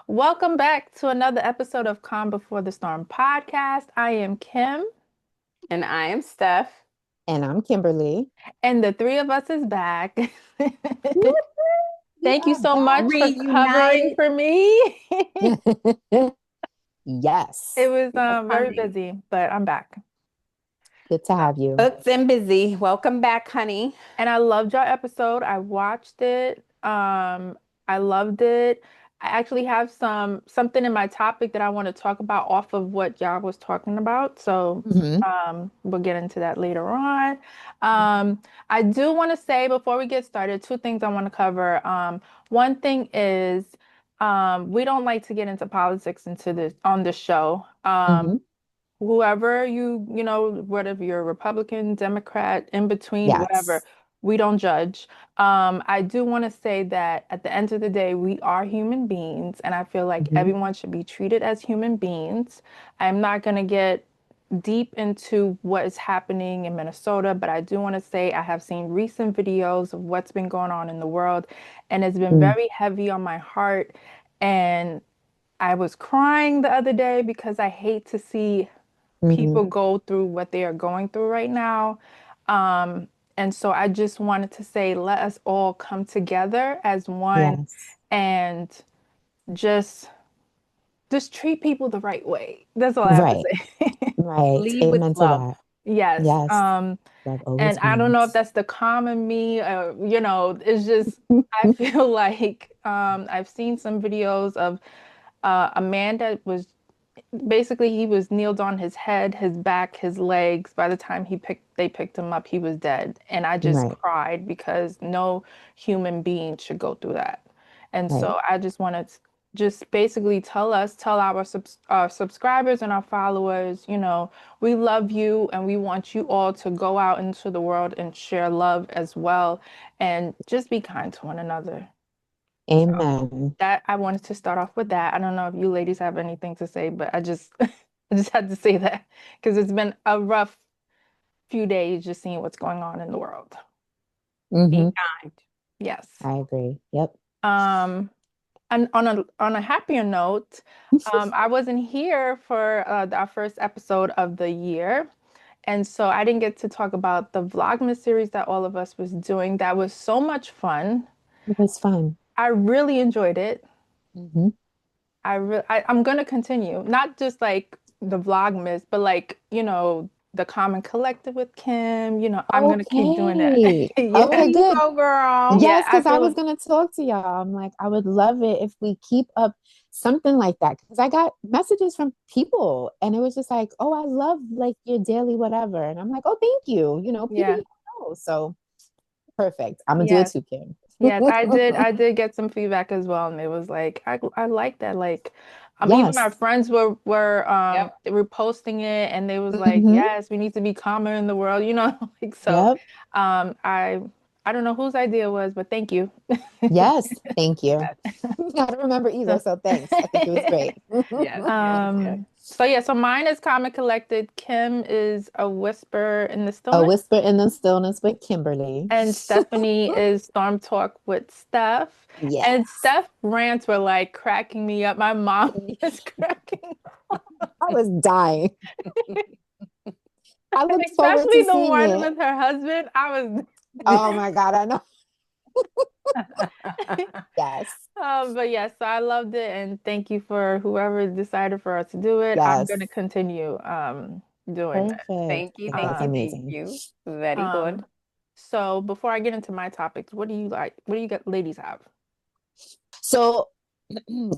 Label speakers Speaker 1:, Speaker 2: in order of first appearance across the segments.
Speaker 1: Welcome back to another episode of Calm Before the Storm podcast. I am Kim,
Speaker 2: And I am Steph.
Speaker 3: And I'm Kimberly.
Speaker 1: and the three of us is back.
Speaker 3: Woo-hoo, we
Speaker 1: Thank you
Speaker 3: are
Speaker 1: so much for covering
Speaker 2: Reunited.
Speaker 1: for me.
Speaker 3: back.
Speaker 1: It
Speaker 3: Yes.
Speaker 1: was
Speaker 2: No
Speaker 1: very
Speaker 2: coming.
Speaker 1: busy, but I'm back.
Speaker 3: Good to have you.
Speaker 2: Booked and busy. Welcome back, honey.
Speaker 1: And I loved your episode. I watched it. I loved it. I actually have something in my topic that I want to talk about off of what y'all was talking about. So
Speaker 3: hmm
Speaker 1: we'll get into that later on. I do want to say before we get started, two things I want to cover. One thing is we don't like to get into politics into this on the show.
Speaker 3: hmm
Speaker 1: Whoever whatever you're Republican, Democrat, in between, whatever,
Speaker 3: Yes.
Speaker 1: we don't judge. I do want to say that at the end of the day, we are human beings, and I feel like
Speaker 3: hmm
Speaker 1: everyone should be treated as human beings. I'm not going to get deep into what is happening in Minnesota, but I do want to say I have seen recent videos of what's been going on in the world, and it's been very heavy on my heart. And I was crying the other day because I hate to see
Speaker 3: hmm
Speaker 1: people go through what they are going through right now. Um, and so I just wanted to say, let us all come together as one
Speaker 3: Yes.
Speaker 1: and just just treat people the right way. That's all I have to
Speaker 3: Right.
Speaker 1: say.
Speaker 3: Right.
Speaker 2: Lead with
Speaker 3: Amen to
Speaker 2: love.
Speaker 3: that.
Speaker 1: Yes.
Speaker 3: Yes. Love
Speaker 1: And
Speaker 3: always
Speaker 1: I don't know if
Speaker 3: wins.
Speaker 1: that's the calm in me, it's just I feel like I've seen some videos of a man that was basically he was kneeled on his head, his back, his legs. By the time they picked him up, he was dead. And I just
Speaker 3: Right.
Speaker 1: cried because no human being should go through that. And
Speaker 3: Right.
Speaker 1: so I just wanted to just basically tell our subscribers and our followers, we love you and we want you all to go out into the world and share love as well and just be kind to one another. So
Speaker 3: Amen.
Speaker 1: that I wanted to start off with that. I don't know if you ladies have anything to say, but I just I just had to say that because it's been a rough few days just seeing what's going on in the world.
Speaker 2: Be
Speaker 3: hmm
Speaker 2: kind.
Speaker 1: Yes.
Speaker 3: I agree. Yep.
Speaker 1: Um, and on a happier note, I wasn't here for our first episode of the year. And so I didn't get to talk about the Vlogmas series that all of us was doing. That was so much fun.
Speaker 3: It was fun.
Speaker 1: I really enjoyed it.
Speaker 3: hmm
Speaker 1: I'm gonna continue, not just like the Vlogmas, but like, the Common Collective with Kim, I'm gonna keep doing that.
Speaker 3: Okay.
Speaker 2: There
Speaker 1: Yeah.
Speaker 3: Okay,
Speaker 2: you
Speaker 3: good.
Speaker 2: go, girl.
Speaker 1: Yeah,
Speaker 3: Yes,
Speaker 1: I
Speaker 3: because I
Speaker 1: feel
Speaker 3: was gonna talk to y'all. I'm like, I would love it if we keep up something like that. Because I got messages from people and it was just like, oh, I love like your daily whatever. And I'm like, oh, thank you. People
Speaker 1: yeah.
Speaker 3: need to know. So perfect. I'm gonna do it
Speaker 1: Yes.
Speaker 3: too, Kim.
Speaker 1: Yes, I did get some feedback as well, and it was like I like that. Like, even my
Speaker 3: Yes.
Speaker 1: friends were
Speaker 2: Yep.
Speaker 1: they were posting it, and they was like,
Speaker 3: hmm
Speaker 1: yes, we need to be calmer in the world, like so.
Speaker 3: Yep.
Speaker 1: I don't know whose idea it was, but thank you.
Speaker 3: Yes. Thank you.
Speaker 2: Yes.
Speaker 3: I don't remember either.
Speaker 1: So,
Speaker 3: So thanks. I think it was great.
Speaker 2: Yes. Yes. Yes.
Speaker 1: so yeah, so mine is Comic Collected. Kim is A Whisper in the
Speaker 3: A
Speaker 1: Stillness,
Speaker 3: whisper in the stillness with Kimberly.
Speaker 1: and Stephanie is Storm Talk with Steph. And
Speaker 3: Yes.
Speaker 1: Steph rants were like cracking me up. My mom was cracking
Speaker 3: I was dying. I
Speaker 1: and
Speaker 3: looked forward
Speaker 1: especially
Speaker 3: to
Speaker 1: the
Speaker 3: seeing
Speaker 1: one
Speaker 3: it.
Speaker 1: with her husband. I was,
Speaker 3: Oh my God, I know. Yes.
Speaker 1: but yes, so I loved it, and thank you for whoever decided for us to do it. I'm
Speaker 3: Yes.
Speaker 1: gonna continue doing that.
Speaker 3: Perfect.
Speaker 2: Thank you.
Speaker 3: That was
Speaker 2: Thank you.
Speaker 1: Um,
Speaker 2: Thank
Speaker 3: amazing.
Speaker 2: you. Very good.
Speaker 1: um, so before I get into my topics, what do you like? What do you got, ladies have?
Speaker 3: So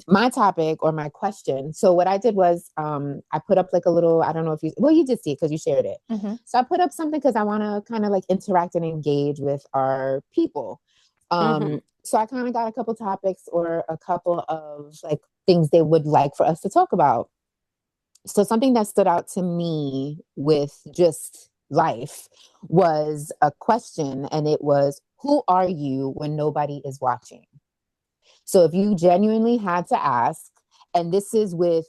Speaker 3: my topic or my question. So what I did was I put up like a little, I don't know if you did see it because you shared it.
Speaker 1: Hmm.
Speaker 3: So I put up something because I want to kind of like interact and engage with our people.
Speaker 2: Hmm.
Speaker 3: So I kind of got a couple topics or a couple of like things they would like for us to talk about. So something that stood out to me with just life was a question, and it was, who are you when nobody is watching? So if you genuinely had to ask, and this is with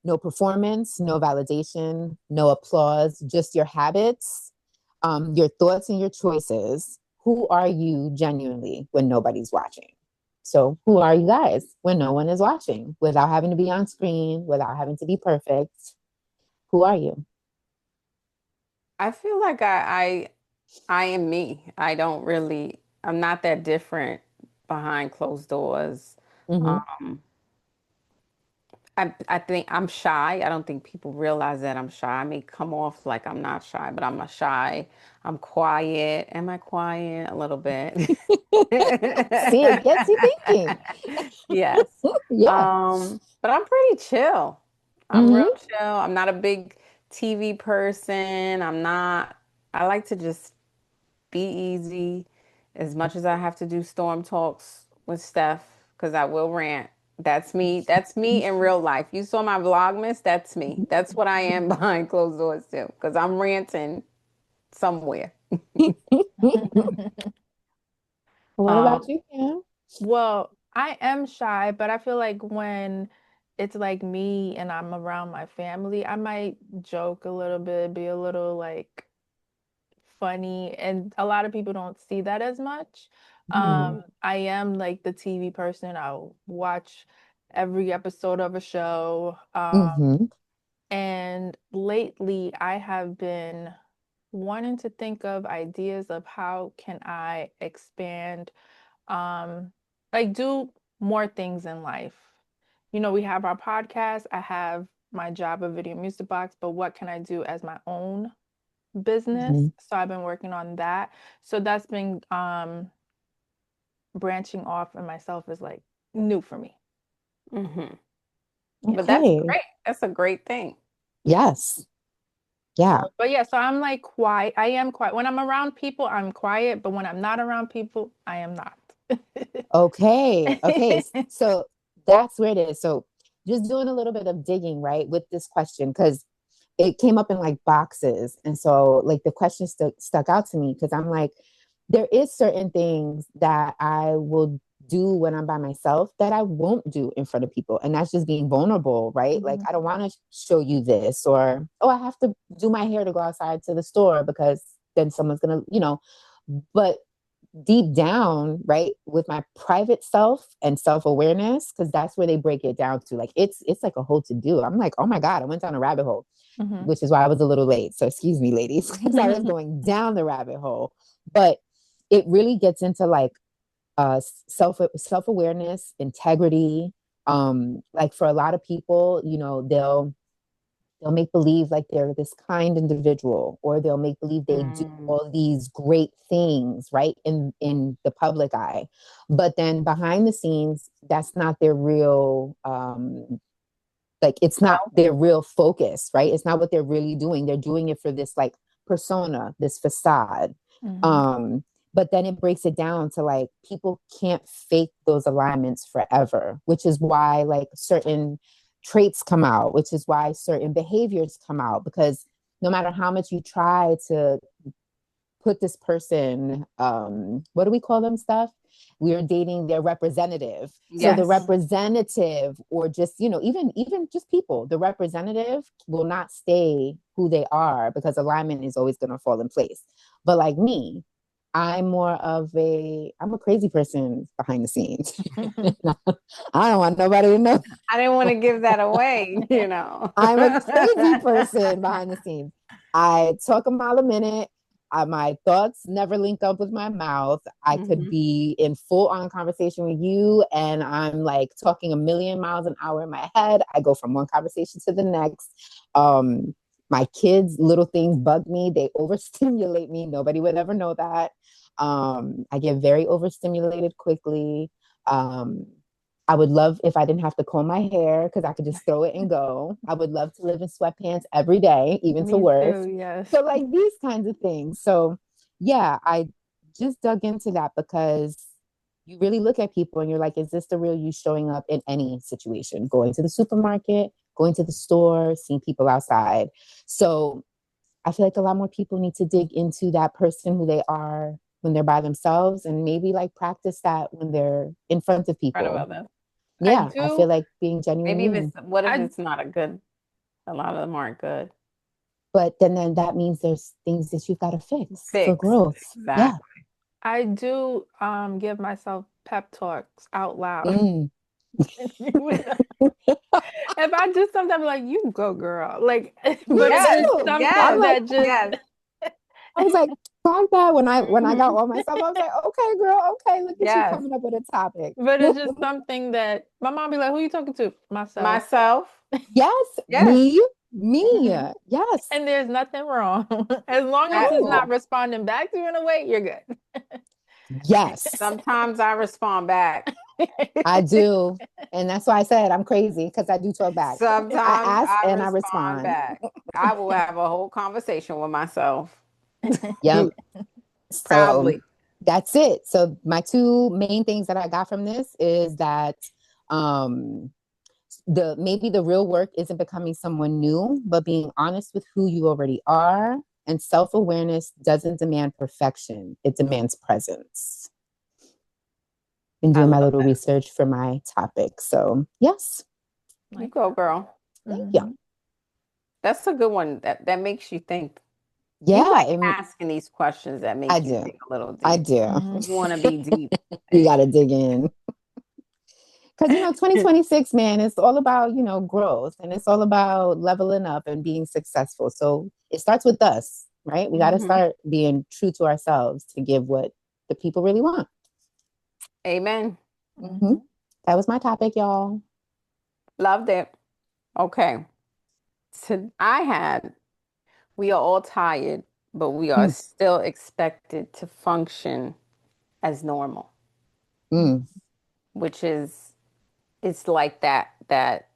Speaker 3: no performance, no validation, no applause, just your habits, your thoughts and your choices, who are you genuinely when nobody's watching? So who are you guys when no one is watching, without having to be on screen, without having to be perfect? Who are you?
Speaker 2: I feel like I am me. I'm not that different behind closed doors.
Speaker 3: Mm-hmm.
Speaker 2: Um, I think I'm shy. I don't think people realize that I'm shy. I may come off like I'm not shy, but I'm a shy. I'm quiet. Am I quiet? A little bit.
Speaker 3: See, it gets you thinking.
Speaker 2: Yes.
Speaker 3: Yeah.
Speaker 2: But I'm pretty chill. I'm real
Speaker 3: Mm-hmm.
Speaker 2: chill. I'm not a big TV person. I like to just be easy as much as I have to do storm talks with Steph because I will rant. That's me. That's me in real life. You saw my Vlogmas. That's me. That's what I am behind closed doors too because I'm ranting somewhere.
Speaker 3: What
Speaker 2: Um,
Speaker 3: about you, Cam?
Speaker 1: Well, I am shy, but I feel like when it's like me and I'm around my family, I might joke a little bit, be a little like funny, and a lot of people don't see that as much.
Speaker 3: Mm-hmm.
Speaker 1: I am like the TV person. I'll watch every episode of a show.
Speaker 3: Mm-hmm.
Speaker 1: And lately I have been wanting to think of ideas of how can I expand, um, like do more things in life. You know, we have our podcast, I have my job of Video Music Box, but what can I do as my own business?
Speaker 3: Mm-hmm.
Speaker 1: So I've been working on that. So that's been branching off, and myself is like new for me.
Speaker 2: mhm. But that's
Speaker 3: Okay.
Speaker 2: great. That's a great thing.
Speaker 3: Yes.
Speaker 1: So,
Speaker 3: Yeah.
Speaker 1: but yeah, so I'm like quiet. I am quiet. When I'm around people, I'm quiet, but when I'm not around people, I am not.
Speaker 3: Okay. Okay. So that's where it is. So just doing a little bit of digging, right, with this question, because it came up in like boxes. And so like the question stuck out to me because I'm like, there is certain things that I will do when I'm by myself that I won't do in front of people. And that's just being vulnerable, right? Like
Speaker 1: Mhm.
Speaker 3: I don't want to show you this, or oh, I have to do my hair to go outside to the store because then someone's gonna, but deep down, right, with my private self and self-awareness, because that's where they break it down to. Like it's like a whole to do. I'm like, oh my God, I went down a rabbit hole,
Speaker 1: Mhm.
Speaker 3: which is why I was a little late. So excuse me, ladies, because I was going down the rabbit hole. But it really gets into like self-awareness, integrity. Like for a lot of people, they'll make believe like they're this kind individual, or they'll make believe they do
Speaker 2: Mm.
Speaker 3: all these great things, right, in the public eye, but then behind the scenes that's not their real, like it's not
Speaker 1: So,
Speaker 3: their real focus, right? It's not what they're really doing. They're doing it for this like persona, this facade.
Speaker 1: mhm.
Speaker 3: um but then it breaks it down to like people can't fake those alignments forever, which is why like certain traits come out, which is why certain behaviors come out, because no matter how much you try to put this person, what do we call them, stuff, we are dating their representative. So the
Speaker 2: Yes.
Speaker 1: Mhm.
Speaker 3: representative, or just even just people, the representative will not stay who they are because alignment is always going to fall in place. But like me, I'm a crazy person behind the scenes. I don't want nobody to know.
Speaker 2: I didn't want to give that away, you know.
Speaker 3: I'm a crazy person behind the scenes. I talk a mile a minute. My thoughts never link up with my mouth. I could
Speaker 2: Hmm.
Speaker 3: be in full on conversation with you, and I'm like talking a million miles an hour in my head. I go from one conversation to the next. Um, my kids, little things bug me. They overstimulate me. Nobody would ever know that. I get very overstimulated quickly. Um, I would love if I didn't have to comb my hair because I could just throw it and go. I would love to live in sweatpants every day, even to
Speaker 1: Me
Speaker 3: work.
Speaker 1: too, yes.
Speaker 3: So, like these kinds of things. So, yeah, I just dug into that because you really look at people and you're like, is this the real you showing up in any situation? Going to the supermarket, going to the store, seeing people outside. So, I feel like a lot more people need to dig into that person who they are when they're by themselves, and maybe like practice that when they're in front of
Speaker 2: Right
Speaker 3: people.
Speaker 2: about that.
Speaker 1: I
Speaker 3: Yeah, I feel
Speaker 1: do.
Speaker 3: like being
Speaker 2: Maybe
Speaker 3: genuinely
Speaker 2: if it's,
Speaker 3: you.
Speaker 2: what if
Speaker 1: I
Speaker 2: it's not a good, a lot of them aren't good.
Speaker 3: But then that means there's things that you've got to fix for
Speaker 2: Fix.
Speaker 3: growth. Yeah.
Speaker 2: Exactly.
Speaker 1: I do give myself pep talks out loud.
Speaker 3: Mm.
Speaker 1: If I do something, I'm like, you go, girl. Like,
Speaker 3: Me
Speaker 1: but if
Speaker 2: Yes,
Speaker 1: it's
Speaker 3: too. I'm
Speaker 1: something
Speaker 2: yes,
Speaker 3: like,
Speaker 1: that just,
Speaker 2: yes.
Speaker 3: I was like, fuck that. When I got
Speaker 2: Mhm.
Speaker 3: all myself, I was like, okay, girl, okay, look at you
Speaker 2: Yes.
Speaker 3: coming up with a topic.
Speaker 1: but it's just something that my mom be like, who you talking to? Myself.
Speaker 2: Myself.
Speaker 3: Yes,
Speaker 2: Yes.
Speaker 3: me.
Speaker 2: Mhm.
Speaker 3: Yes.
Speaker 1: And there's nothing wrong. As long as
Speaker 2: At
Speaker 1: it's
Speaker 3: No.
Speaker 1: not
Speaker 2: all.
Speaker 1: responding back to you in a way, you're good.
Speaker 3: Yes,
Speaker 2: Sometimes I respond back.
Speaker 3: I do. And that's why I said I'm crazy because I do talk back. I
Speaker 2: Sometimes
Speaker 3: ask
Speaker 2: I
Speaker 3: and I
Speaker 2: respond
Speaker 3: respond.
Speaker 2: back. I will have a whole conversation with myself.
Speaker 3: Yep. So
Speaker 2: Proudly.
Speaker 3: that's it. So my two main things that I got from this is that um the maybe the real work isn't becoming someone new, but being honest with who you already are. And self-awareness doesn't demand perfection, it demands presence. Been
Speaker 2: I
Speaker 3: doing my
Speaker 2: love
Speaker 3: little
Speaker 2: that.
Speaker 3: research for my topic. So yes,
Speaker 2: You
Speaker 1: Like
Speaker 2: go,
Speaker 1: that.
Speaker 2: girl.
Speaker 3: thank you.
Speaker 1: Hmm.
Speaker 2: That's a good one. That makes you think. You
Speaker 3: Yeah,
Speaker 2: like asking these questions that
Speaker 3: I
Speaker 2: make you
Speaker 3: do.
Speaker 2: think a little
Speaker 3: I
Speaker 2: deep.
Speaker 3: do.
Speaker 1: Hmm.
Speaker 2: You want to be deep.
Speaker 3: You got to dig in. Because, 2026, man, it's all about, growth and it's all about leveling up and being successful. So it starts with us, right? We got to
Speaker 2: Hmm.
Speaker 3: start being true to ourselves to give what the people really want.
Speaker 2: Amen.
Speaker 3: Hmm.
Speaker 1: Hmm.
Speaker 3: That was my topic, y'all.
Speaker 2: Loved it. Okay. So we are all tired, but we are
Speaker 3: Mm,
Speaker 2: still expected to function as normal,
Speaker 3: mm,
Speaker 2: which is it's like that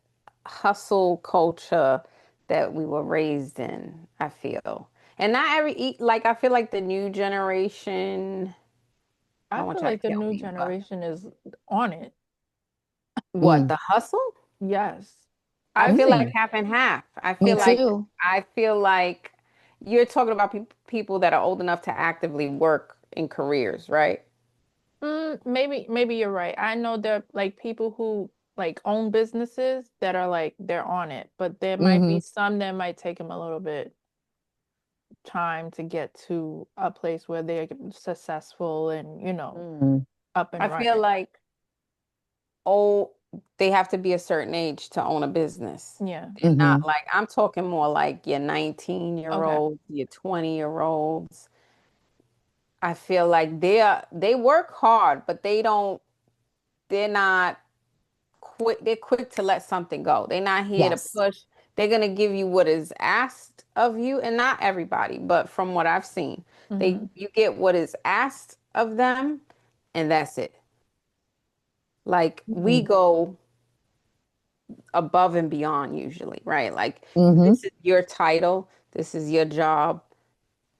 Speaker 2: hustle culture that we were raised in, I feel. And not like I feel like the new generation, I
Speaker 1: I
Speaker 2: don't want
Speaker 1: feel
Speaker 2: y'all to
Speaker 1: like the
Speaker 2: kill
Speaker 1: new
Speaker 2: me, but
Speaker 1: generation is on it.
Speaker 2: what,
Speaker 3: mm,
Speaker 2: the hustle?
Speaker 1: Yes.
Speaker 2: I
Speaker 1: I've
Speaker 2: feel like
Speaker 1: seen,
Speaker 3: mm.
Speaker 2: half and half.
Speaker 3: Me too.
Speaker 2: I feel like you're talking about people that are old enough to actively work in careers, right?
Speaker 1: maybe you're right. I know there are like people who like own businesses that are like they're on it, but there might
Speaker 3: Hmm.
Speaker 1: be some that might take them a little bit time to get to a place where they're successful and,
Speaker 3: Mm,
Speaker 1: up
Speaker 2: I
Speaker 1: and
Speaker 2: feel
Speaker 1: running.
Speaker 2: like oh, they have to be a certain age to own a business.
Speaker 1: Yeah.
Speaker 2: They're not
Speaker 3: hmm.
Speaker 2: like, I'm talking more like your 19-year
Speaker 1: Okay.
Speaker 2: olds, your 20-year-olds. I feel like they work hard, but they're not quick. They're quick to let something go. They're not here to
Speaker 3: Yes.
Speaker 2: push. They're gonna give you what is asked of you, and not everybody, but from what I've seen,
Speaker 1: Hmm.
Speaker 2: you get what is asked of them, and that's it. Like we
Speaker 3: Mm-hmm.
Speaker 2: go above and beyond usually, right? Like
Speaker 3: Mm-hmm.
Speaker 2: this is your title, this is your job.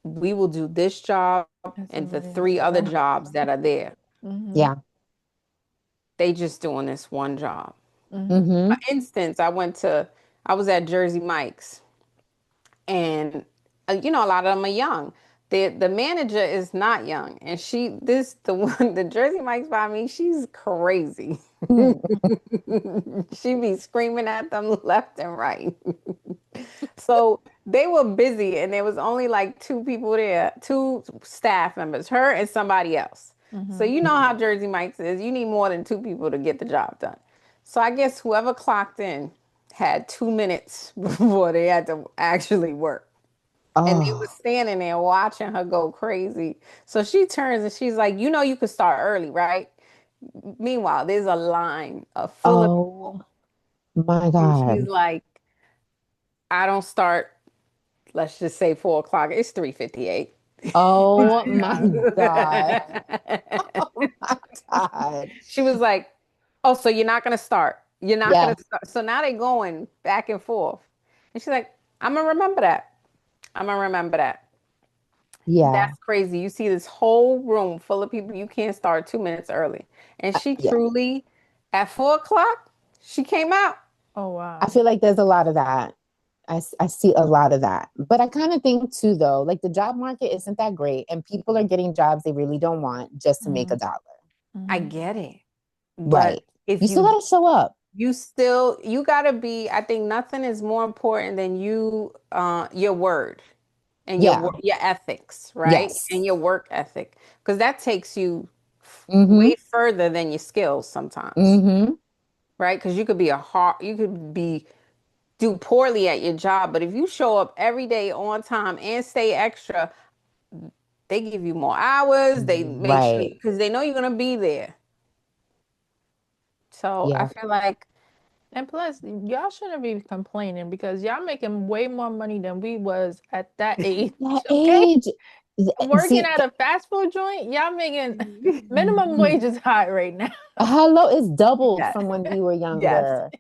Speaker 2: We will do this job
Speaker 1: And
Speaker 2: and the
Speaker 1: somebody else
Speaker 2: three
Speaker 1: is
Speaker 2: other
Speaker 1: doing it.
Speaker 2: jobs that are there.
Speaker 1: Hmm.
Speaker 3: Yeah.
Speaker 2: They just doing this one job.
Speaker 1: Hmm.
Speaker 3: Mm-hmm.
Speaker 2: For instance, I was at Jersey Mike's, and a lot of them are young. The manager is not young, and the one, the Jersey Mike's by me, she's crazy. She be screaming at them left and right. So they were busy, and there was only like two people there, two staff members, her and somebody else. So
Speaker 1: Hmm.
Speaker 2: you know how Jersey Mike's is. You need more than two people to get the job done. So I guess whoever clocked in had 2 minutes before they had to actually work. And they were
Speaker 3: Oh.
Speaker 2: standing there watching her go crazy. So she turns and she's like, you could start early, right? Meanwhile, there's a line full of
Speaker 3: Oh
Speaker 2: people.
Speaker 3: my
Speaker 2: And she's
Speaker 3: God.
Speaker 2: like, I don't start, let's just say 4 o'clock. It's 3:58.
Speaker 3: Oh
Speaker 1: My
Speaker 3: my
Speaker 1: God.
Speaker 3: God. Oh my God.
Speaker 2: She was like, oh, so you're not going to start. You're not going
Speaker 3: Yeah.
Speaker 2: to start. So now they're going back and forth. And she's like, I'm going to remember that. I'm going to remember that.
Speaker 3: Yeah.
Speaker 2: That's crazy. You see this whole room full of people. You can't start 2 minutes early. And she
Speaker 3: Yeah.
Speaker 2: truly, at 4 o'clock, she came out.
Speaker 1: Oh,
Speaker 3: I
Speaker 1: wow.
Speaker 3: feel like there's a lot of that. I see a lot of that. But I kind of think too, though, like the job market isn't that great and people are getting jobs they really don't want just to make
Speaker 1: Hmm.
Speaker 3: a dollar.
Speaker 2: I
Speaker 1: Hmm.
Speaker 2: get it. But
Speaker 3: Right.
Speaker 2: if
Speaker 3: You still
Speaker 2: you
Speaker 3: got to show up.
Speaker 2: you gotta be, I think nothing is more important than your word. and
Speaker 3: Yeah.
Speaker 2: your ethics, right?
Speaker 3: Yes.
Speaker 2: And your work ethic, because that takes you
Speaker 3: Mm-hmm.
Speaker 2: way further than your skills sometimes,
Speaker 3: Mm-hmm.
Speaker 2: right? Because you could be do poorly at your job, but if you show up every day on time and stay extra, they give you more hours. They make sure
Speaker 3: Right.
Speaker 2: because they know you're gonna be there. So I
Speaker 3: Yeah.
Speaker 2: feel like,
Speaker 1: And plus, y'all shouldn't be complaining because y'all making way more money than we was at that age.
Speaker 3: That
Speaker 1: Okay,
Speaker 3: age.
Speaker 1: working
Speaker 3: See,
Speaker 1: at a fast food joint, y'all making minimum wage is high right now.
Speaker 3: hello is doubled
Speaker 2: yes,
Speaker 3: from when we were
Speaker 2: yes.
Speaker 3: younger.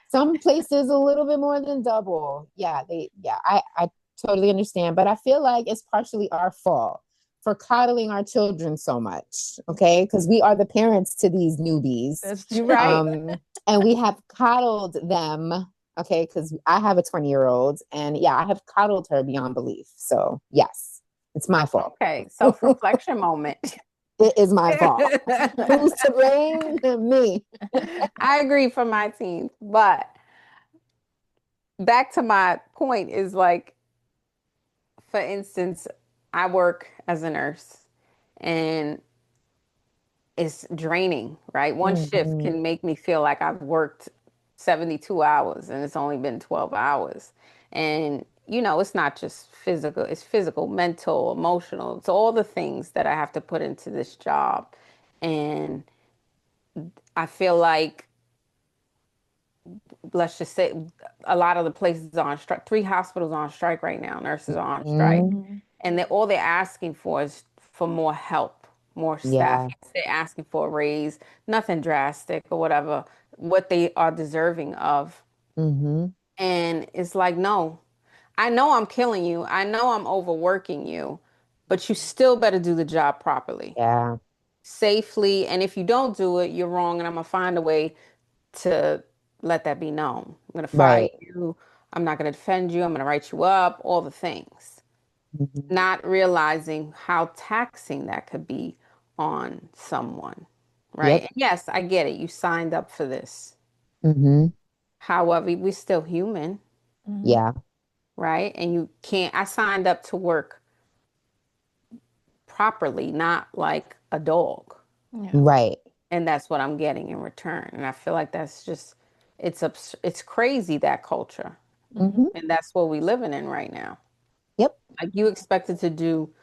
Speaker 3: Some places a little bit more than double. I totally understand, but I feel like it's partially our fault for coddling our children so much, okay? Because we are the parents to these newbies.
Speaker 1: That's
Speaker 2: You're
Speaker 1: true.
Speaker 2: right.
Speaker 3: And we have coddled them, okay? Because I have a 20-year-old, and yeah, I have coddled her beyond belief. So, yes, it's my fault.
Speaker 2: Okay, self-reflection moment.
Speaker 3: It is my fault. Who's to blame? Me.
Speaker 2: I agree for my team, but back to my point is like, for instance, I work as a nurse and it's draining, right? One shift
Speaker 3: Mm-hmm.
Speaker 2: can make me feel like I've worked 72 hours and it's only been 12 hours. And, it's not just physical, it's physical, mental, emotional. It's all the things that I have to put into this job. And I feel like, let's just say, a lot of the places are on strike. 3 hospitals are on strike right now. Nurses are on strike.
Speaker 3: Mm-hmm.
Speaker 1: Mhm.
Speaker 2: And all they're asking for is for more help, more staff.
Speaker 3: Yeah.
Speaker 2: Yes, they're asking for a raise, nothing drastic or whatever, what they are deserving of.
Speaker 3: Mm-hmm.
Speaker 2: And it's like, no, I know I'm killing you. I know I'm overworking you, but you still better do the job properly,
Speaker 3: Yeah.
Speaker 2: safely. And if you don't do it, you're wrong. And I'm going to find a way to let that be known. I'm going to fire
Speaker 3: Right.
Speaker 2: you. I'm not going to defend you. I'm going to write you up, all the things,
Speaker 3: Mm-hmm.
Speaker 2: not realizing how taxing that could be on someone, right?
Speaker 3: Yep.
Speaker 2: And yes, I get it. You signed up for this.
Speaker 3: Mm-hmm.
Speaker 2: However, we're still human,
Speaker 1: Mhm.
Speaker 3: Yeah.
Speaker 2: right? And you can't, I signed up to work properly, not like a dog.
Speaker 1: Yeah.
Speaker 3: Right.
Speaker 2: And that's what I'm getting in return. And I feel like that's just, it's crazy, that culture.
Speaker 1: Mhm.
Speaker 3: Mm-hmm.
Speaker 2: And that's what we're living in right now.
Speaker 3: Yep.
Speaker 2: Like, you expected to do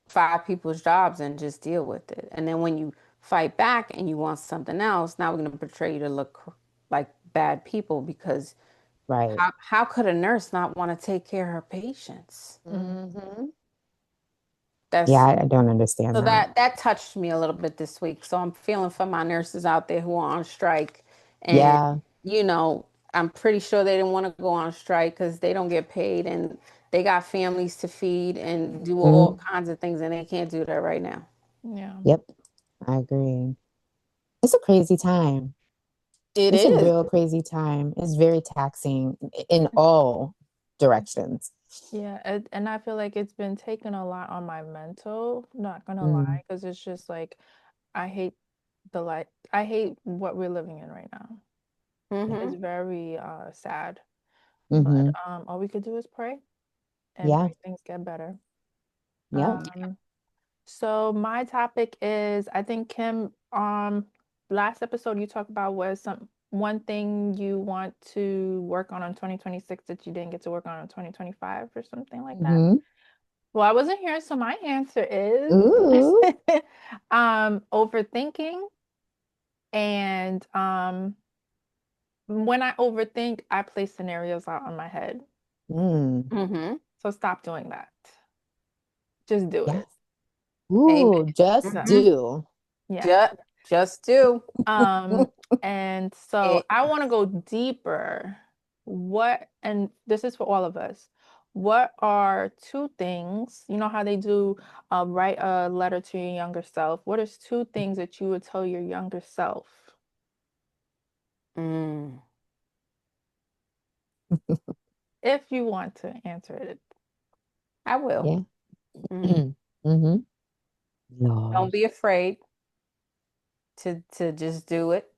Speaker 2: 5 people's jobs and just deal with it. And then when you fight back and you want something else, now we're going to portray you to look like bad people because
Speaker 3: Right.
Speaker 2: how could a nurse not want to take care of her patients?
Speaker 1: Mhm.
Speaker 3: Mm-hmm. Yeah,
Speaker 2: That's
Speaker 3: I don't
Speaker 2: so
Speaker 3: understand that.
Speaker 2: that touched me a little bit this week. So I'm feeling for my nurses out there who are on strike. And,
Speaker 3: Yeah.
Speaker 2: you know, I'm pretty sure they didn't want to go on strike because they don't get paid and they got families to feed and do all
Speaker 3: Mm-hmm.
Speaker 2: kinds of things, and they can't do that right now.
Speaker 1: Yeah.
Speaker 3: Yep. I agree. It's a crazy time.
Speaker 2: It
Speaker 3: It's a
Speaker 2: is.
Speaker 3: real crazy time. It's very taxing in all directions.
Speaker 1: Yeah, and I feel like it's been taking a lot on my mental, not gonna
Speaker 3: Mm.
Speaker 1: lie, because it's just like I hate the life. I hate what we're living in right now. It's
Speaker 2: Mm-hmm.
Speaker 1: very sad. But
Speaker 3: Mm-hmm.
Speaker 1: all we could do is pray and
Speaker 3: Yeah.
Speaker 1: pray things get better.
Speaker 3: Yep.
Speaker 1: Um, so my topic is, I think Kim, last episode you talked about was some one thing you want to work on 2026 that you didn't get to work on in 2025 or something like that.
Speaker 3: Mm-hmm.
Speaker 1: Well, I wasn't here, so my answer is
Speaker 3: Ooh.
Speaker 1: overthinking. And when I overthink, I play scenarios out on my head.
Speaker 3: Mm.
Speaker 2: Mm-hmm.
Speaker 1: So stop doing that. Just do
Speaker 3: Yes.
Speaker 1: it.
Speaker 2: Amen.
Speaker 3: Ooh, just
Speaker 2: Mm-hmm.
Speaker 3: do.
Speaker 1: Yes.
Speaker 2: Just do
Speaker 1: Um, and so
Speaker 2: it.
Speaker 1: I want to go deeper. What, and this is for all of us. What are two things, you know how they do write a letter to your younger self? What is two things that you would tell your younger self
Speaker 2: Mm.
Speaker 1: if you want to answer it?
Speaker 2: I will.
Speaker 3: Yeah.
Speaker 2: Mm.
Speaker 3: Mm-hmm.
Speaker 2: Don't
Speaker 3: Lord.
Speaker 2: be afraid to just do it.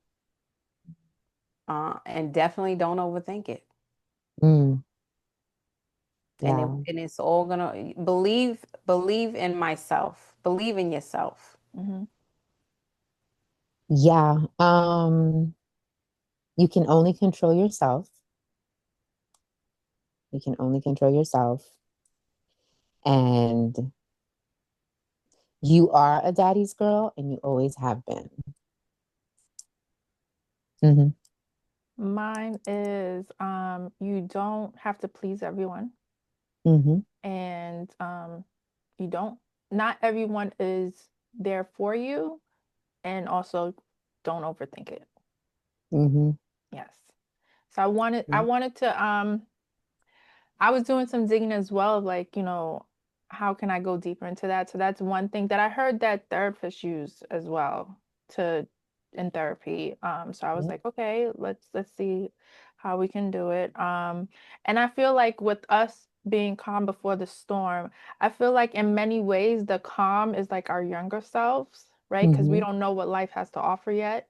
Speaker 2: And definitely don't overthink it.
Speaker 3: Mm. Yeah.
Speaker 2: and it's all gonna believe in myself. Believe in yourself.
Speaker 1: Hmm.
Speaker 3: Yeah. You can only control yourself. You can only control yourself. And you are a daddy's girl and you always have been. Hmm.
Speaker 1: Mine is you don't have to please everyone,
Speaker 3: Hmm.
Speaker 1: and you don't, not everyone is there for you, and also don't overthink it.
Speaker 3: Hmm.
Speaker 1: Yes. So I wanted to I was doing some digging as well, like, how can I go deeper into that? So that's one thing that I heard that therapists use as well to in therapy. So I was
Speaker 3: Yep.
Speaker 1: like, okay, let's see how we can do it. And I feel like with us being calm before the storm, I feel like in many ways the calm is like our younger selves, right? Because we
Speaker 3: Hmm.
Speaker 1: don't know what life has to offer yet.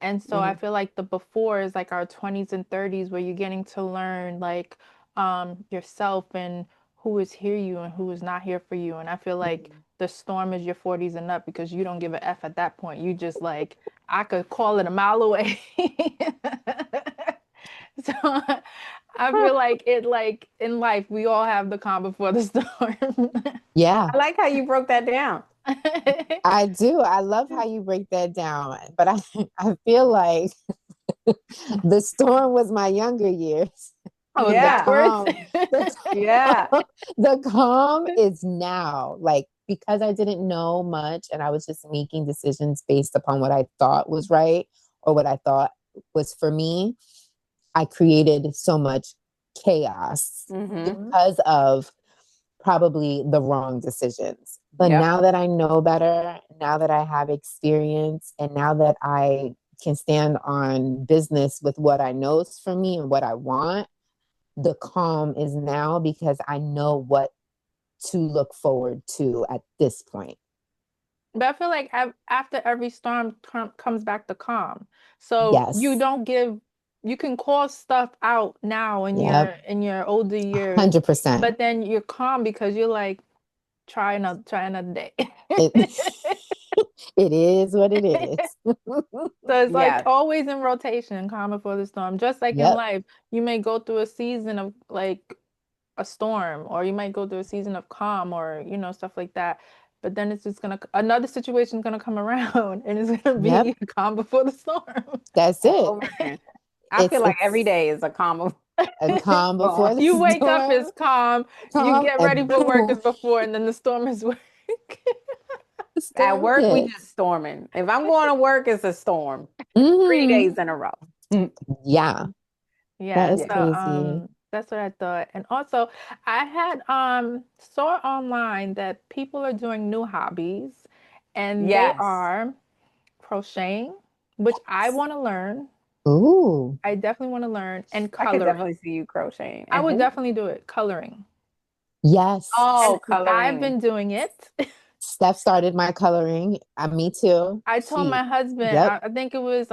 Speaker 1: And so I
Speaker 2: Mhm.
Speaker 1: feel like the before is like our 20s and 30s where you're getting to learn like yourself and who is here you and who is not here for you. And I feel like
Speaker 3: Hmm.
Speaker 1: the storm is your 40s and up because you don't give a F at that point. You just like I could call it a mile away. So I feel like in life we all have the calm before the storm.
Speaker 3: Yeah,
Speaker 2: I like how you broke that down.
Speaker 3: I do. I love how you break that down. But I feel like the storm was my younger years.
Speaker 1: Oh,
Speaker 3: The
Speaker 2: Yeah.
Speaker 1: backwards.
Speaker 3: calm, the
Speaker 2: Yeah.
Speaker 3: calm, the calm is now. Like because I didn't know much and I was just making decisions based upon what I thought was right or what I thought was for me. I created so much chaos
Speaker 2: Hmm.
Speaker 1: Mhm.
Speaker 3: because of probably the wrong decisions. But
Speaker 2: Yep.
Speaker 3: now that I know better, now that I have experience, and now that I can stand on business with what I know is for me and what I want, the calm is now because I know what to look forward to at this point.
Speaker 1: But I feel like after every storm comes back the calm. So you
Speaker 3: Yes.
Speaker 1: don't give, you can call stuff out now in
Speaker 3: Yep.
Speaker 1: your older years,
Speaker 3: 100%.
Speaker 1: but then you're calm because you're like, try another day.
Speaker 3: It, it is what it is.
Speaker 1: So it's like
Speaker 2: Yes.
Speaker 1: always in rotation, calm before the storm. Just like in
Speaker 3: Yep.
Speaker 1: life, you may go through a season of like a storm, or you might go through a season of calm, or stuff like that. But then it's just gonna another situation's gonna come around, and it's gonna
Speaker 3: Yep.
Speaker 1: be calm before the storm.
Speaker 3: That's
Speaker 2: All
Speaker 3: it.
Speaker 2: over again. I
Speaker 3: It's
Speaker 2: feel like every
Speaker 3: it's
Speaker 2: day is a calm
Speaker 3: a calm
Speaker 2: storm.
Speaker 3: before the
Speaker 1: You wake up, it's
Speaker 3: storm,
Speaker 1: calm. You
Speaker 3: calm,
Speaker 1: get ready
Speaker 3: and
Speaker 1: for work
Speaker 3: boom,
Speaker 1: as before, and then the storm is work.
Speaker 3: the
Speaker 2: At
Speaker 3: storm
Speaker 2: work, we
Speaker 3: hits.
Speaker 2: just storming. If I'm going to work, it's a storm. Three
Speaker 3: Hmm.
Speaker 2: days in a row. Mm.
Speaker 3: Yeah, that
Speaker 1: Yeah,
Speaker 3: is
Speaker 2: Yeah.
Speaker 1: so
Speaker 3: crazy.
Speaker 1: that's what I thought. And also I had saw online that people are doing new hobbies, and they
Speaker 2: Yes.
Speaker 1: are crocheting, which I want to learn.
Speaker 3: Ooh,
Speaker 1: I definitely want to learn, and
Speaker 2: I could
Speaker 1: coloring.
Speaker 2: definitely see you crocheting.
Speaker 1: I
Speaker 2: And
Speaker 1: would
Speaker 2: who?
Speaker 1: definitely do it, coloring.
Speaker 3: yes.
Speaker 1: And
Speaker 2: Oh,
Speaker 1: I've
Speaker 2: coloring.
Speaker 1: been doing it.
Speaker 3: Steph started my coloring. Me too.
Speaker 1: I told
Speaker 3: She,
Speaker 1: my husband,
Speaker 3: yep.
Speaker 1: I think it was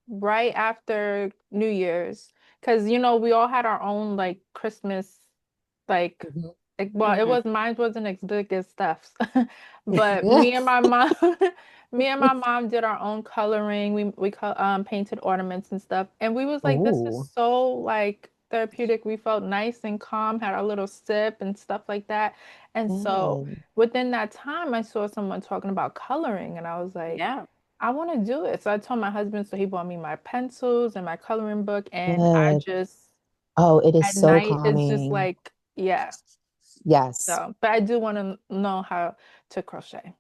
Speaker 1: right after New Year's, because we all had our own like Christmas like
Speaker 3: Mhm.
Speaker 1: well, it
Speaker 2: Hmm.
Speaker 1: was mine wasn't as big as Steph's, but me and my mom, me and my mom did our own coloring. We painted ornaments and stuff, and we was like, this is
Speaker 3: Ooh,
Speaker 1: so like therapeutic. We felt nice and calm, had our little sip and stuff like that. And so
Speaker 3: good,
Speaker 1: within that time, I saw someone talking about coloring, and I was like,
Speaker 2: Yeah.
Speaker 1: I want to do it. So I told my husband, so he bought me my pencils and my coloring book, and I
Speaker 3: good.
Speaker 1: just
Speaker 3: Oh, it is
Speaker 1: at
Speaker 3: so
Speaker 1: night it's just
Speaker 3: calming.
Speaker 1: like, yeah.
Speaker 3: Yes,
Speaker 1: So, but I do want to know how to crochet,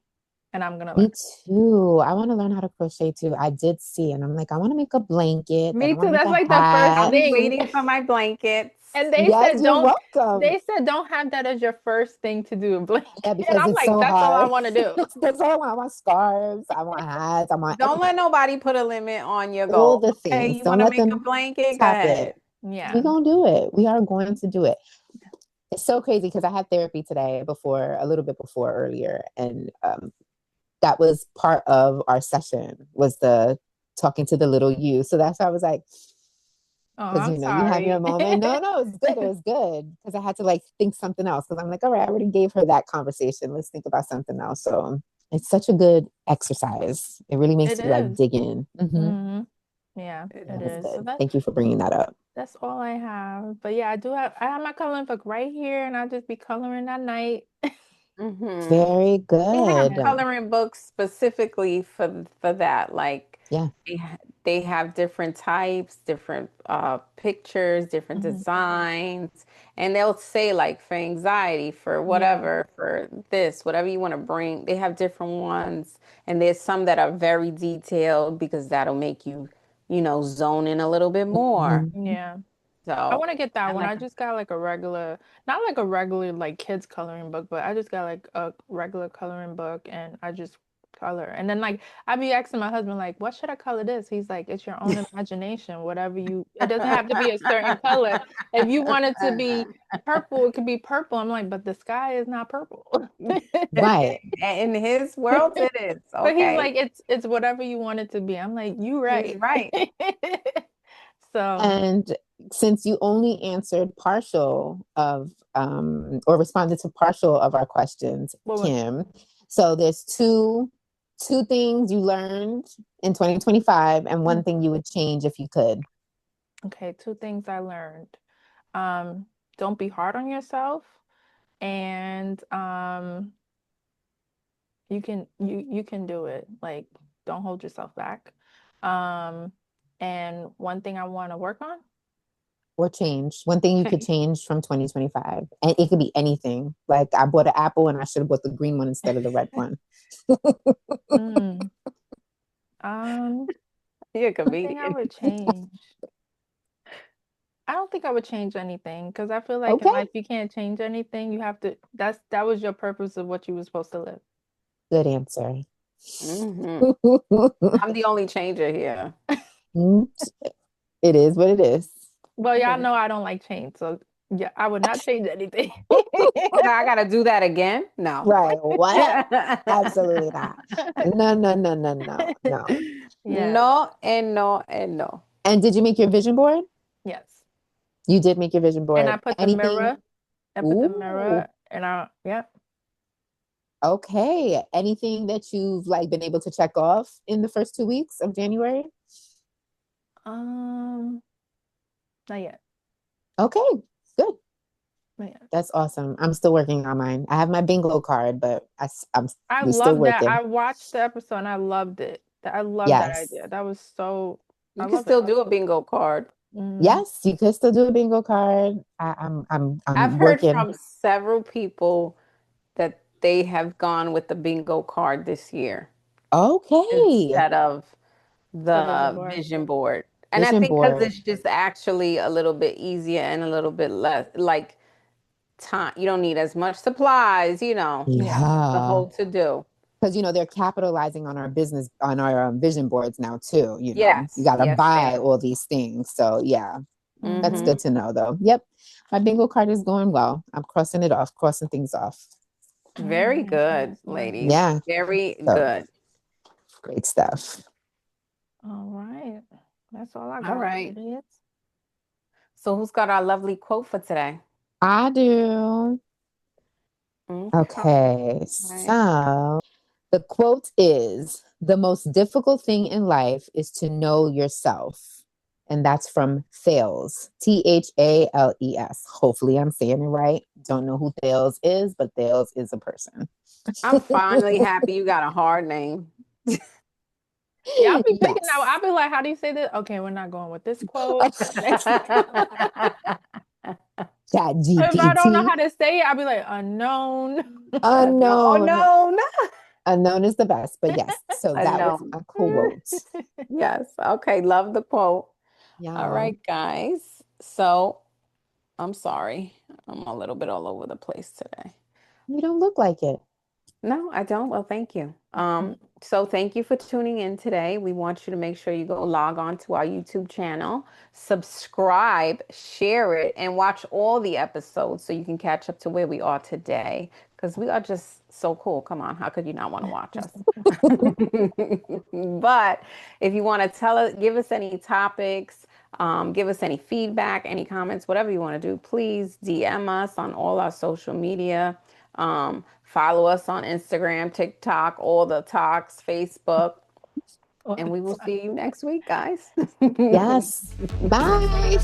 Speaker 1: and I'm gonna
Speaker 3: me
Speaker 1: learn.
Speaker 3: too. I want to learn how to crochet too. I did see, and I'm like, I want to make a blanket, then I
Speaker 1: Me
Speaker 3: want
Speaker 1: too.
Speaker 3: to make
Speaker 1: That's
Speaker 3: a
Speaker 1: like the first
Speaker 2: I'll
Speaker 3: hat.
Speaker 2: be
Speaker 1: thing.
Speaker 2: waiting for my blankets.
Speaker 1: And
Speaker 3: Yes, you're welcome.
Speaker 1: they said don't have that as your first thing to do, a blanket.
Speaker 3: Yeah,
Speaker 1: And
Speaker 3: because
Speaker 1: I'm
Speaker 3: it's
Speaker 1: like,
Speaker 3: so
Speaker 1: that's all I
Speaker 3: hard.
Speaker 1: want to do.
Speaker 3: That's all I want. I want scarves. I want hats. I want
Speaker 2: Don't let
Speaker 3: everything.
Speaker 2: nobody put a limit on your
Speaker 3: All
Speaker 2: goal.
Speaker 3: the
Speaker 2: Okay,
Speaker 3: things.
Speaker 2: you
Speaker 3: Don't
Speaker 2: want to
Speaker 3: let
Speaker 2: make a
Speaker 3: them
Speaker 2: blanket? Go
Speaker 3: tap it.
Speaker 2: ahead.
Speaker 3: We're
Speaker 1: Yeah.
Speaker 3: gonna do it. We are going to do it. It's so crazy because I had therapy today before, a little bit before earlier, and that was part of our session was the talking to the little you. So that's why I was like,
Speaker 1: Oh,
Speaker 3: Because
Speaker 1: I'm
Speaker 3: you have your
Speaker 1: sorry.
Speaker 3: moment. No, no, it's good. It was good because I had to like think something else. Because I'm like, all right, I already gave her that conversation. Let's think about something else. So it's such a good exercise. It really makes
Speaker 1: It
Speaker 3: you like
Speaker 1: is.
Speaker 3: dig in.
Speaker 1: Hmm. Yeah,
Speaker 2: It
Speaker 1: it
Speaker 3: That's
Speaker 2: is.
Speaker 1: is. So
Speaker 3: good. Thank you for bringing that up.
Speaker 1: that's all I have. But yeah, I have my coloring book right here and I'll just be coloring at night.
Speaker 2: Mm-hmm.
Speaker 3: Very
Speaker 2: They have
Speaker 3: good.
Speaker 2: coloring books specifically for that. Like
Speaker 3: Yeah.
Speaker 2: they have different types, different pictures, different
Speaker 1: Mhm.
Speaker 2: designs, and they'll say like for anxiety, for
Speaker 1: Yeah.
Speaker 2: whatever, for this, whatever you want to bring. They have different ones, and there's some that are very detailed because that'll make you, zone in a little bit more.
Speaker 3: Mhm.
Speaker 1: Yeah. I
Speaker 2: So
Speaker 1: want to get that
Speaker 2: I
Speaker 1: one.
Speaker 2: like
Speaker 1: I just got like a regular, not like a regular like kids coloring book, but I just got like a regular coloring book and I just color. And then like I'd be asking my husband like, "What should I color this?" He's like, "It's your own imagination. Whatever you. It doesn't have to be a certain color. If you want it to be purple, it could be purple." I'm like, "But the sky is not purple."
Speaker 3: Right.
Speaker 2: in his world it is.
Speaker 1: But he's
Speaker 2: Okay.
Speaker 1: like, "It's whatever you want it to be." I'm like, "You
Speaker 2: He's
Speaker 1: right."
Speaker 2: right.
Speaker 1: So,
Speaker 3: And since you only answered partial of or responded to partial of our questions,
Speaker 1: what was
Speaker 3: Kim, so there's two things you learned in 2025 and one thing you would change if you could.
Speaker 1: okay, two things I learned. Um, don't be hard on yourself and you can do it. Like don't hold yourself back. Um, and one thing I want to work on.
Speaker 3: Or change. One thing you could change from 2025. And it could be anything. Like I bought an apple and I should have bought the green one instead of the red one.
Speaker 1: Mm, um,
Speaker 2: You're a
Speaker 1: one thing I
Speaker 2: comedian.
Speaker 1: would change. I don't think I would change anything because I feel like in
Speaker 3: Okay.
Speaker 1: life you can't change anything. You have to that was your purpose of what you were supposed to live.
Speaker 3: Good answer.
Speaker 2: Hmm. I'm the only changer here.
Speaker 3: It is what it is.
Speaker 1: Well,
Speaker 2: It
Speaker 1: y'all
Speaker 2: is.
Speaker 1: know I don't like change, so yeah, I would not change anything.
Speaker 2: Now I gotta do that again? No.
Speaker 3: Right. What? Absolutely not. No, no, no, no, no, no.
Speaker 1: Yes,
Speaker 2: No and no and no.
Speaker 3: And did you make your vision board?
Speaker 1: yes.
Speaker 3: You did make your vision
Speaker 1: And
Speaker 3: board. Anything?
Speaker 1: I put the
Speaker 3: Ooh,
Speaker 1: mirror and I, yeah.
Speaker 3: okay. Anything that you've like been able to check off in the first 2 weeks of January?
Speaker 1: Um, Not yet.
Speaker 3: Okay, good.
Speaker 1: Not yet.
Speaker 3: That's awesome. I'm still working on mine. I have my bingo card, but I'm
Speaker 1: I
Speaker 3: we still
Speaker 1: love that.
Speaker 3: working.
Speaker 1: I watched the episode and I loved it. I love that
Speaker 3: Yes.
Speaker 1: idea. That was so, I
Speaker 2: You can
Speaker 1: love it.
Speaker 2: still do a bingo card.
Speaker 1: Mm,
Speaker 3: Yes, you could still do a bingo card.
Speaker 2: I've
Speaker 3: I'm
Speaker 2: heard
Speaker 3: working.
Speaker 2: from several people that they have gone with the bingo card this year
Speaker 3: Okay.
Speaker 2: instead of
Speaker 1: the vision
Speaker 2: the
Speaker 1: board.
Speaker 2: vision board. And I
Speaker 3: Vision
Speaker 2: think because
Speaker 3: board.
Speaker 2: it's just actually a little bit easier and a little bit less like time. You don't need as much supplies,
Speaker 1: Yeah.
Speaker 2: the
Speaker 3: Yeah.
Speaker 2: whole to do.
Speaker 3: Because they're capitalizing on our business on our vision boards now too. You
Speaker 2: Yes,
Speaker 3: got to
Speaker 2: yes, they
Speaker 3: buy
Speaker 2: are.
Speaker 3: all these things. So yeah, that's
Speaker 1: Mm-hmm.
Speaker 2: Mm-hmm.
Speaker 3: good to know though. Yep, my bingo card is going well. I'm crossing it off, crossing things off.
Speaker 1: Oh,
Speaker 2: Very
Speaker 1: nice,
Speaker 2: good,
Speaker 1: nice, nice.
Speaker 2: ladies.
Speaker 3: Yeah,
Speaker 2: Very
Speaker 3: so
Speaker 2: good.
Speaker 3: great stuff.
Speaker 1: All right. That's all I
Speaker 2: All
Speaker 1: got,
Speaker 2: right.
Speaker 1: ladies.
Speaker 2: So who's got our lovely quote for today?
Speaker 3: I do.
Speaker 2: Okay.
Speaker 3: Okay,
Speaker 2: Right.
Speaker 3: so the quote is the most difficult thing in life is to know yourself. And that's from Thales, Thales. Hopefully, I'm saying it right. Don't know who Thales is, but Thales is a person.
Speaker 2: I'm finally happy you got a hard name.
Speaker 1: Yeah, I'll be picking out.
Speaker 3: Yes.
Speaker 1: I'll be like, how do you say this? Okay, we're not going with this quote. Next.
Speaker 3: Chat
Speaker 1: If I don't know
Speaker 3: GPT.
Speaker 1: how to say it, I'll be like, unknown.
Speaker 2: No, oh
Speaker 3: Unknown.
Speaker 2: no, no.
Speaker 3: Unknown is the best. But yes, so that was
Speaker 2: Unknown.
Speaker 3: a quote.
Speaker 2: Yes. Okay. Love the quote. All
Speaker 3: Yeah.
Speaker 2: right, guys. So I'm sorry. I'm a little bit all over the place today.
Speaker 3: You don't look like it.
Speaker 2: No, I don't. Well, thank you. So thank you for tuning in today. We want you to make sure you go log on to our YouTube channel, subscribe, share it, and watch all the episodes so you can catch up to where we are today. Because we are just so cool. Come on, how could you not want to watch us? But if you want to tell us, give us any topics, Give us any feedback, any comments, whatever you want to do. Please DM us on all our social media. Follow us on Instagram, TikTok, all the talks, Facebook,
Speaker 1: All
Speaker 2: and
Speaker 1: the
Speaker 2: we will
Speaker 1: time.
Speaker 2: see you next week, guys.
Speaker 3: Yes. Bye.